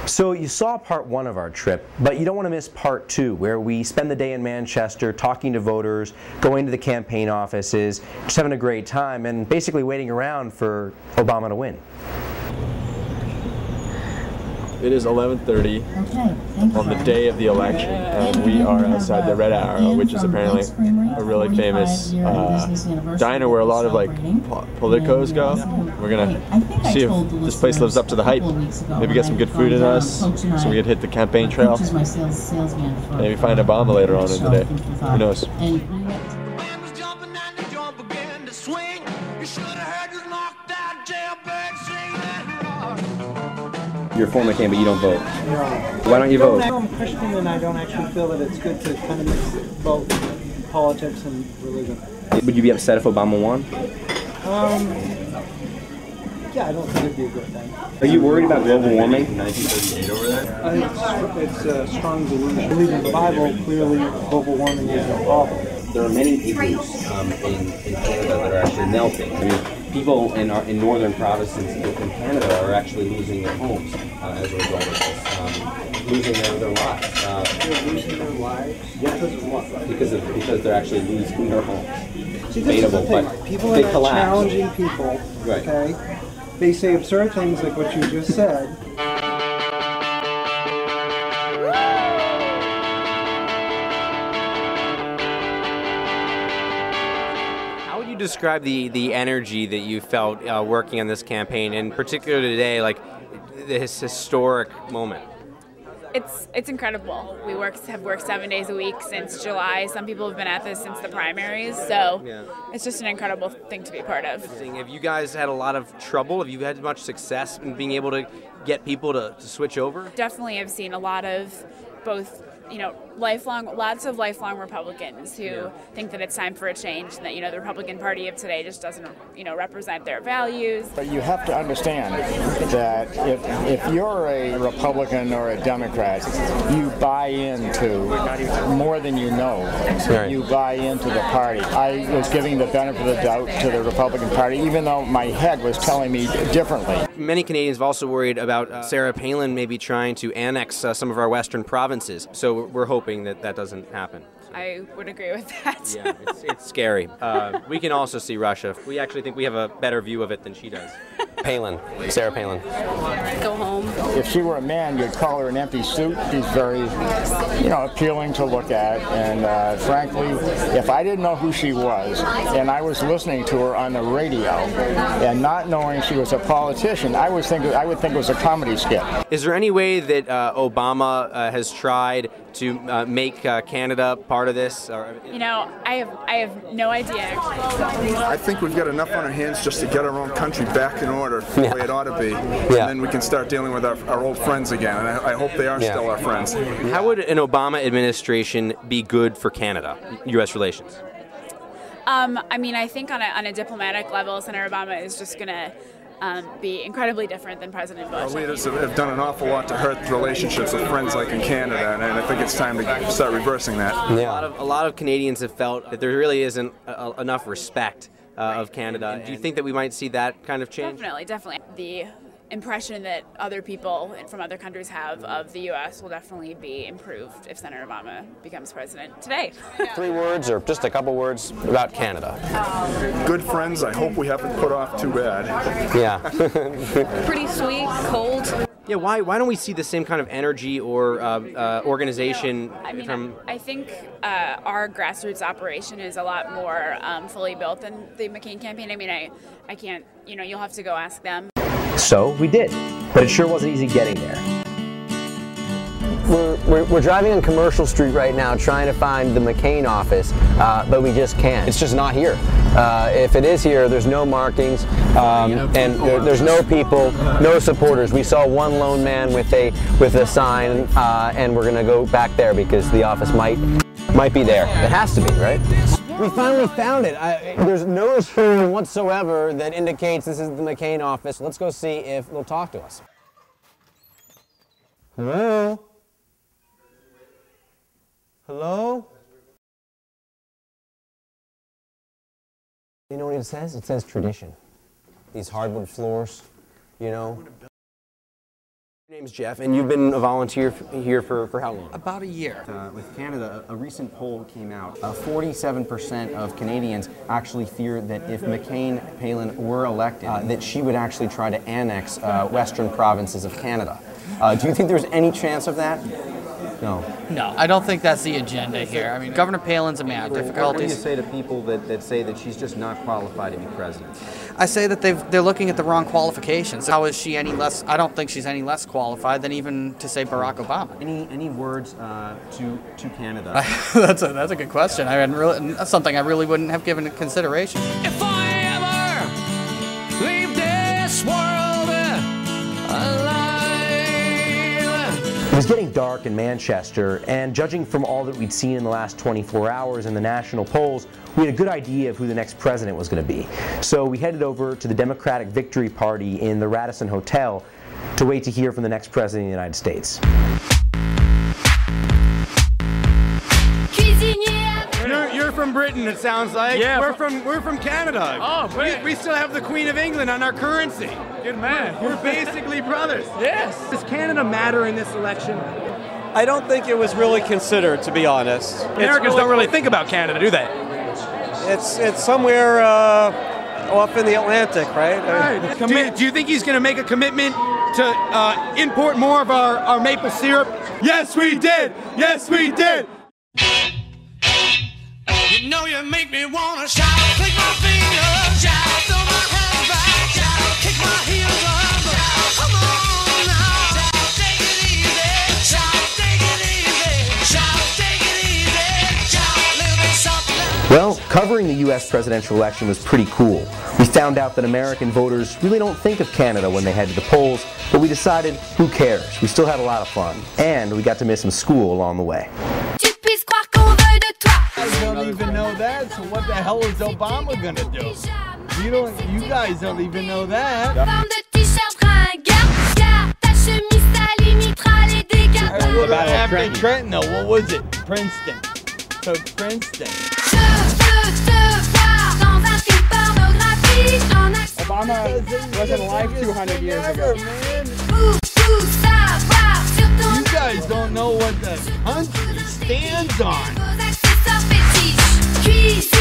So you saw part one of our trip, but you don't want to miss part two, where we spend the day in Manchester talking to voters, going to the campaign offices, just having a great time, and basically waiting around for Obama to win. It is 11:30 on the day of the election, and we are outside the Red Arrow, which is apparently a really famous diner where a lot of politicos go. We're gonna see if this place lives up to the hype. Maybe get some good food in us, so we can hit the campaign trail. Maybe find Obama later on in the day. Who knows? You're a former candidate, but you don't vote. No. Why don't you vote? I'm Christian, and I don't actually feel that it's good to kind of mix both politics and religion. Would you be upset if Obama won? Yeah, I don't think it'd be a good thing. Are you worried about global warming? $19.38 over there. It's a strong delusion. I believe in the Bible, clearly global warming is a problem. There are many iglus in Canada that are actually melting. I mean, people in northern provinces in Canada are actually losing their homes as a result of this, losing their lives. They're losing their lives? Yeah. Because of what? Because they're actually losing their homes. See, this is the thing. People are challenging people, right. Okay? They say absurd things like what you just said. Describe the energy that you felt working on this campaign, and particularly today, like this historic moment? It's incredible. We have worked 7 days a week since July. Some people have been at this since the primaries, so It's just an incredible thing to be part of. Have you guys had a lot of trouble? Have you had much success in being able to get people to switch over? Definitely have seen a lot of both, lots of lifelong Republicans who think that it's time for a change, and that, the Republican Party of today just doesn't, represent their values. But you have to understand that if you're a Republican or a Democrat, you buy into more than you know. Right. You buy into the party. I was giving the benefit of the doubt to the Republican Party, even though my head was telling me differently. Many Canadians have also worried about Sarah Palin maybe trying to annex some of our western provinces. So we're hoping that that doesn't happen. I would agree with that. Yeah, it's scary. We can also see Russia. We actually think we have a better view of it than she does. Palin, Sarah Palin. Go home. If she were a man, you'd call her an empty suit. She's very, appealing to look at. And frankly, if I didn't know who she was, and I was listening to her on the radio, and not knowing she was a politician, I would think it was a comedy skit. Is there any way that Obama has tried to make Canada part of this? Or, I have no idea. I think we've got enough on our hands just to get our own country back in order the way it ought to be, and then we can start dealing with our old friends again, and I hope they are still our friends. How would an Obama administration be good for Canada, U.S. relations? I think on a diplomatic level, Senator Obama is just going to be incredibly different than President Bush. Our leaders have done an awful lot to hurt relationships with friends like in Canada, and I think it's time to start reversing that. Yeah. A lot of Canadians have felt that there really isn't enough respect of Canada. Do you think that we might see that kind of change? Definitely. The impression that other people from other countries have of the U.S. will definitely be improved if Senator Obama becomes president today. 3 words, or just a couple words about Canada. Good friends. I hope we haven't put off too bad. Yeah. Pretty sweet, cold. Yeah, why don't we see the same kind of energy or organization from... I think our grassroots operation is a lot more fully built than the McCain campaign. I can't, you'll have to go ask them. So we did, but it sure wasn't easy getting there. We're driving on Commercial Street right now trying to find the McCain office, but we just can't. It's just not here. If it is here, there's no markings, and there's no people, no supporters. We saw one lone man with a sign, and we're gonna go back there because the office might be there. It has to be, right? We finally found it. There's no sign whatsoever that indicates this is the McCain office. Let's go see if they'll talk to us. Hello? Hello? You know what it says? It says tradition. These hardwood floors, My name's Jeff, and you've been a volunteer here for how long? About a year. With Canada, a recent poll came out. 47% of Canadians actually fear that if McCain-Palin were elected, that she would actually try to annex western provinces of Canada. Do you think there's any chance of that? No. No, I don't think that's the agenda here. I mean, Governor Palin's a man of difficulties. What do you say to people that say that she's just not qualified to be president? I say that they're looking at the wrong qualifications. How is she any less? I don't think she's any less qualified than even to say Barack Obama. Any words to Canada? That's a good question. That's something I really wouldn't have given consideration. If I ever leave this world alive. It was getting dark in Manchester, and judging from all that we'd seen in the last 24 hours in the national polls, we had a good idea of who the next president was going to be. So we headed over to the Democratic Victory Party in the Radisson Hotel to wait to hear from the next president of the United States. You're from Britain, it sounds like. Yeah. We're from Canada. Oh, we still have the Queen of England on our currency. Good man. We're basically brothers. Yes. Does Canada matter in this election? I don't think it was really considered, to be honest. Americans don't really think about Canada, do they? It's somewhere off in the Atlantic, right? Do you think he's going to make a commitment to import more of our maple syrup? Yes, we did. Yes, we did. You know you make me wanna shout, click my fingers, shout, throw my hands back, shout, kick my heels up, come on now, take it easy, shout, take it easy, shout, take it easy, shout, a little bit softer. Well, covering the U.S. presidential election was pretty cool. We found out that American voters really don't think of Canada when they head to the polls, but we decided, who cares? We still had a lot of fun, and we got to miss some school along the way. You don't even know that, so what the hell is Obama gonna do? You guys don't even know that. About after Trenton though, what was it? Princeton. So Princeton. Obama wasn't alive 200 years ago. You guys don't know what the country stands on. Cuisine.